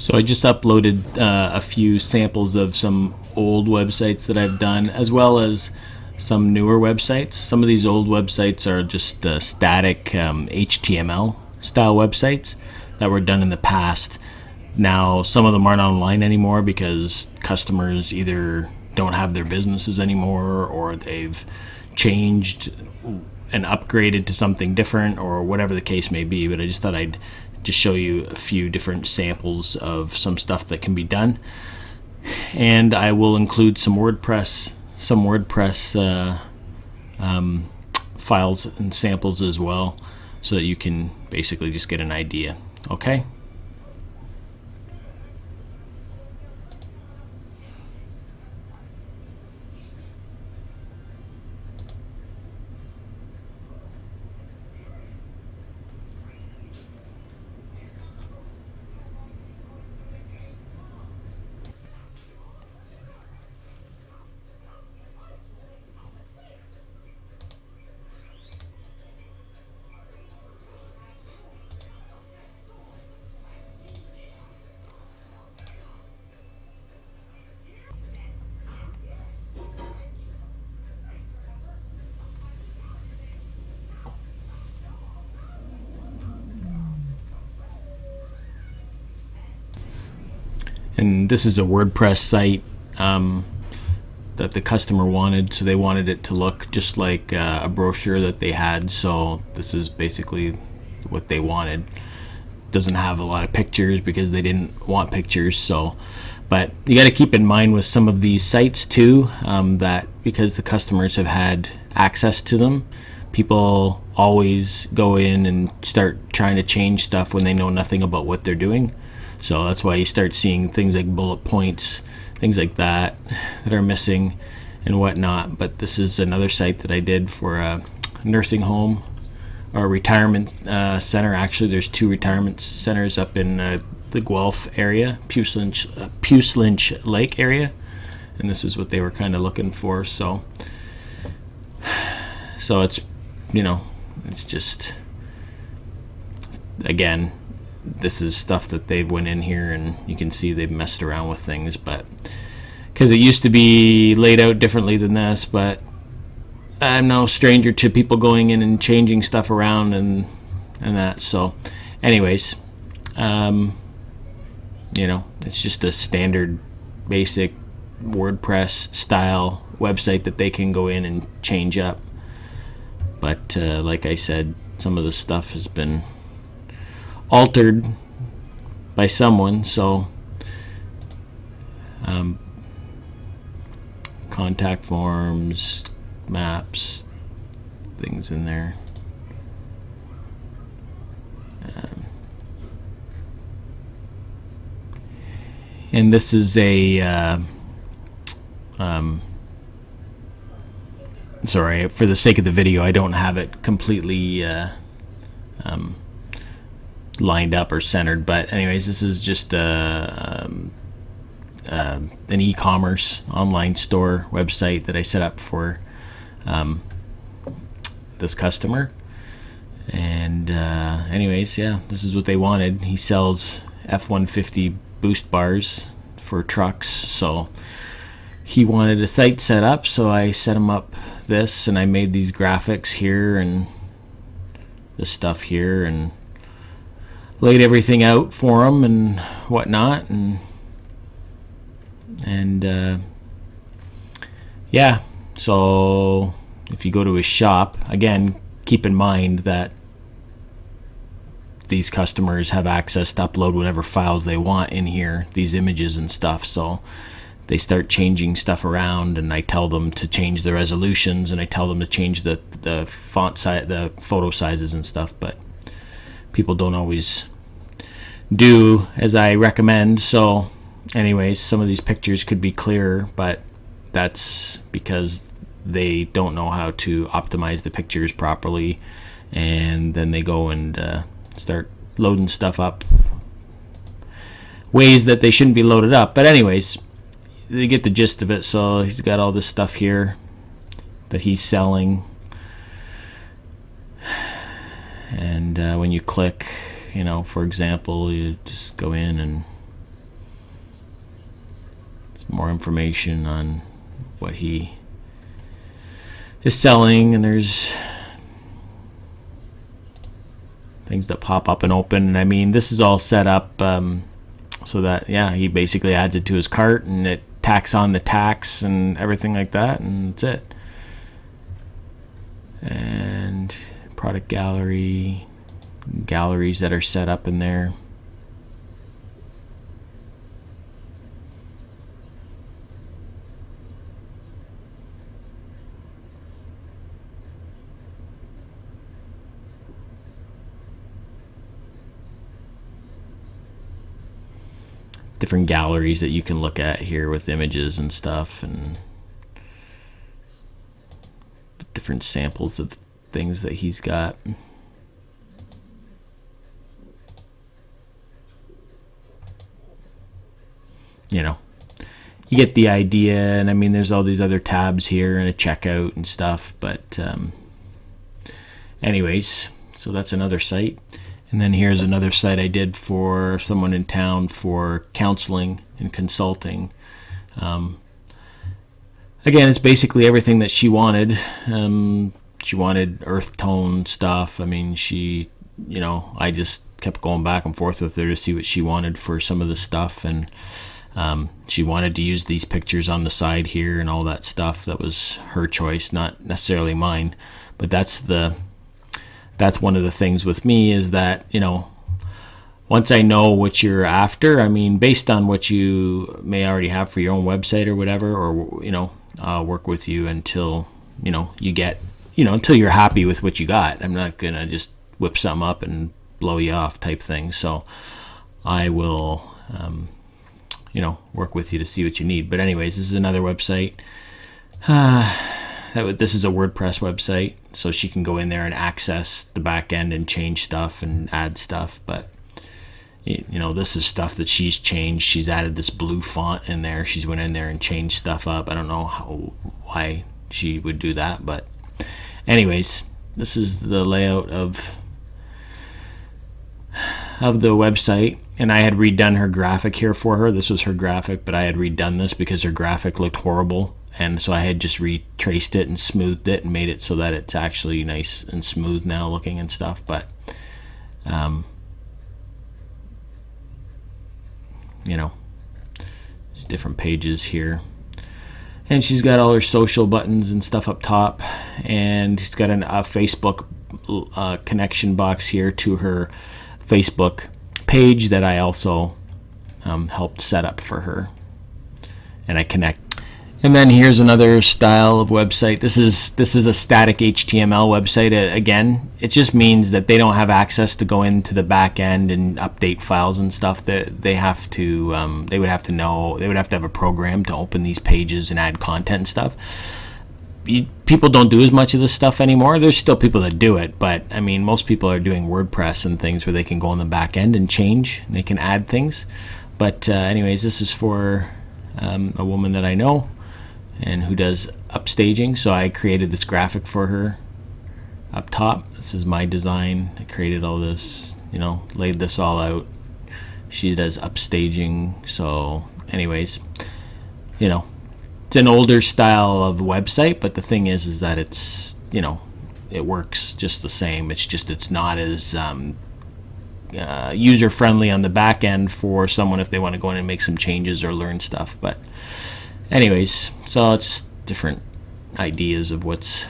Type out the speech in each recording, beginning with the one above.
So I just uploaded a few samples of some old websites that I've done, as well as some newer websites. Some of these old websites are just static HTML style websites that were done in the past. Now, some of them aren't online anymore because customers either don't have their businesses anymore, or they've changed and upgraded to something different, or whatever the case may be. But I just thought I'd just show you a few different samples of some stuff that can be done, and I will include some WordPress files and samples as well, so that you can basically just get an idea. Okay. And this is a WordPress site that the customer wanted, so they wanted it to look just like a brochure that they had. So this is basically what they wanted. Doesn't have a lot of pictures because they didn't want pictures. So, but you got to keep in mind with some of these sites too, that because the customers have had access to them, people always go in and start trying to change stuff when they know nothing about what they're doing. So that's why you start seeing things like bullet points, things like that are missing and whatnot. But this is another site that I did for a nursing home or retirement center. Actually, there's two retirement centers up in the Guelph area, Puce Lake area, and this is what they were kind of looking for. So it's, it's just, again, this is stuff that they've went in here and you can see they've messed around with things, but because it used to be laid out differently than this. But I'm no stranger to people going in and changing stuff around and that. So anyways, it's just a standard basic WordPress style website that they can go in and change up. But like I said, some of the stuff has been altered by someone. So contact forms, maps, things in there. And this is a sorry, for the sake of the video, I don't have it completely lined up or centered, but anyways, this is just an e-commerce online store website that I set up for this customer. And anyways, yeah, this is what they wanted. He sells F-150 boost bars for trucks, so he wanted a site set up, so I set him up this, and I made these graphics here and this stuff here and laid everything out for him and whatnot, and yeah. So if you go to his shop, again, keep in mind that these customers have access to upload whatever files they want in here, these images and stuff. So they start changing stuff around, and I tell them to change the resolutions, and I tell them to change the font size, the photo sizes and stuff. But people don't always do as I recommend. So anyways, some of these pictures could be clearer, but that's because they don't know how to optimize the pictures properly, and then they go and start loading stuff up ways that they shouldn't be loaded up. But anyways, you get the gist of it. So he's got all this stuff here that he's selling, and when you click, for example, you just go in and It's more information on what he is selling, and there's things that pop up and open. And I mean, this is all set up so that, yeah, he basically adds it to his cart and it tacks on the tax and everything like that, and that's it. And product gallery, galleries that are set up in there. Different galleries that you can look at here with images and stuff, and different samples of things that he's got. You know, you get the idea. And I mean, there's all these other tabs here and a checkout and stuff, but anyways, so that's another site. And then here's another site I did for someone in town for counseling and consulting. Again, it's basically everything that she wanted. She wanted earth tone stuff. I mean, she, you know, I just kept going back and forth with her to see what she wanted for some of the stuff. And she wanted to use these pictures on the side here and all that stuff. That was her choice, not necessarily mine. But that's one of the things with me, is that, you know, once I know what you're after, I mean, based on what you may already have for your own website or whatever, or, you know, I'll work with you until, you know, you get, you know, until you're happy with what you got. I'm not going to just whip something up and blow you off type thing. So I will, you know, work with you to see what you need. But anyways, this is another website. This is a WordPress website, so she can go in there and access the back end and change stuff and add stuff. But, you know, this is stuff that she's changed. She's added this blue font in there. She's went in there and changed stuff up. I don't know why she would do that, but anyways, this is the layout of the website. And I had redone her graphic here for her. This was her graphic, but I had redone this because her graphic looked horrible. And so I had just retraced it and smoothed it and made it so that it's actually nice and smooth now looking and stuff. But, you know, there's different pages here. And she's got all her social buttons and stuff up top. And she's got a Facebook connection box here to her Facebook page that I also helped set up for her. And I connect. And then here's another style of website. This is a static HTML website. Again, it just means that they don't have access to go into the back end and update files and stuff. That they have to, they would have to know. They would have to have a program to open these pages and add content and stuff. People don't do as much of this stuff anymore. There's still people that do it, but I mean, most people are doing WordPress and things where they can go on the back end and change. And they can add things. But anyways, this is for a woman that I know and who does upstaging. So I created this graphic for her up top. This is my design. I created all this, you know, laid this all out. She does upstaging. So anyways, you know, it's an older style of website, but the thing is that it's, you know, it works just the same. It's just, it's not as user friendly on the back end for someone if they want to go in and make some changes or learn stuff. But anyways, so it's just different ideas of what's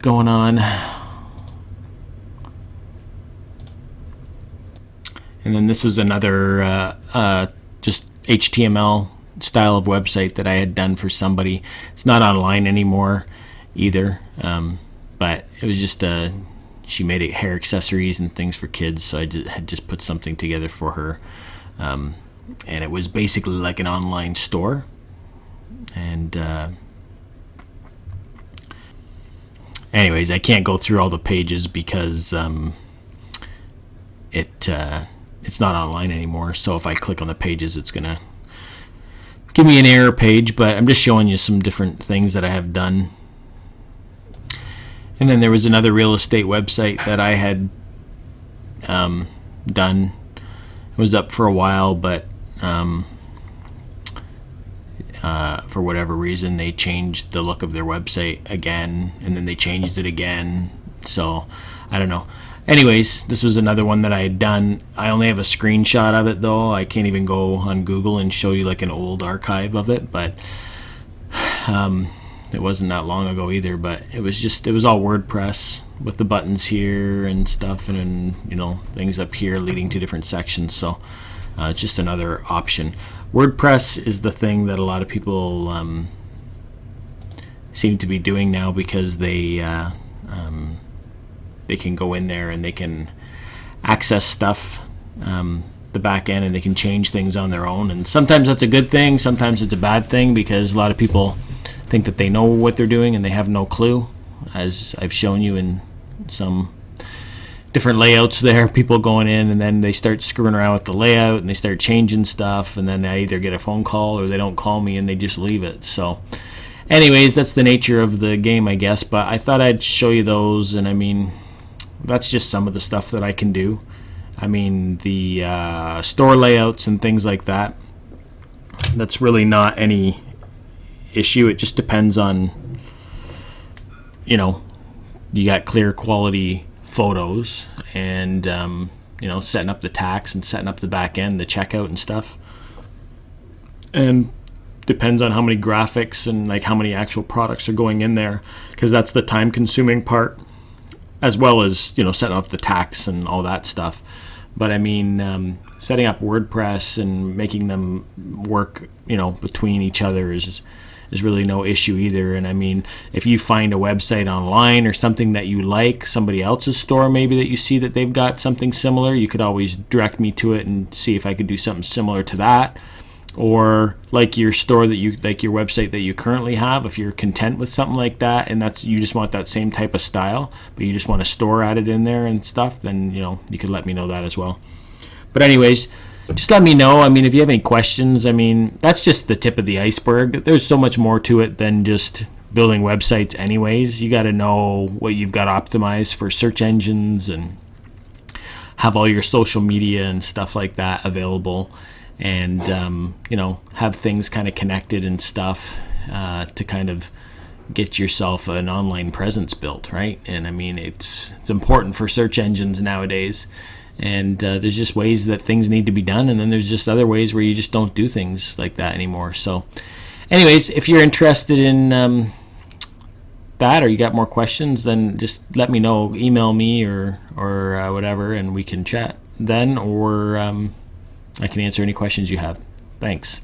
going on. And then this is another just HTML style of website that I had done for somebody. It's not online anymore either, but it was just she made hair accessories and things for kids, so I had just put something together for her. And it was basically like an online store. And anyways, I can't go through all the pages because it's not online anymore. So if I click on the pages, it's gonna give me an error page. But I'm just showing you some different things that I have done. And then there was another real estate website that I had done. It was up for a while, but for whatever reason, they changed the look of their website again, and then they changed it again. So I don't know. Anyways, this was another one that I had done. I only have a screenshot of it, though. I can't even go on Google and show you like an old archive of it, but it wasn't that long ago either. But it was all WordPress with the buttons here and stuff, and then, you know, things up here leading to different sections. So it's just another option. WordPress is the thing that a lot of people seem to be doing now, because they can go in there and they can access stuff, the back end, and they can change things on their own. And sometimes that's a good thing, sometimes it's a bad thing, because a lot of people think that they know what they're doing and they have no clue, as I've shown you in some different layouts there. People going in and then they start screwing around with the layout and they start changing stuff, and then I either get a phone call or they don't call me and they just leave it. So anyways, that's the nature of the game, I guess. But I thought I'd show you those, and I mean, that's just some of the stuff that I can do. I mean, the store layouts and things like that, that's really not any issue. It just depends on, you know, you got clear quality photos, and you know, setting up the tax and setting up the back end, the checkout and stuff. And depends on how many graphics and like how many actual products are going in there, because that's the time consuming part, as well as, you know, setting up the tax and all that stuff. But I mean, setting up WordPress and making them work, you know, between each other is really no issue either. And I mean, if you find a website online or something that you like, somebody else's store maybe that you see that they've got something similar, you could always direct me to it and see if I could do something similar to that. Or like your store that you like, your website that you currently have, if you're content with something like that and that's, you just want that same type of style, but you just want a store added in there and stuff, then, you know, you could let me know that as well. But anyways, just let me know. I mean, if you have any questions, I mean, that's just the tip of the iceberg. There's so much more to it than just building websites anyways. You got to know what you've got optimized for search engines and have all your social media and stuff like that available. And, you know, have things kind of connected and stuff to kind of get yourself an online presence built, right? And I mean, it's important for search engines nowadays. And there's just ways that things need to be done, and then there's just other ways where you just don't do things like that anymore. So anyways, if you're interested in that, or you got more questions, then just let me know. Email me or whatever, and we can chat then, or I can answer any questions you have. Thanks.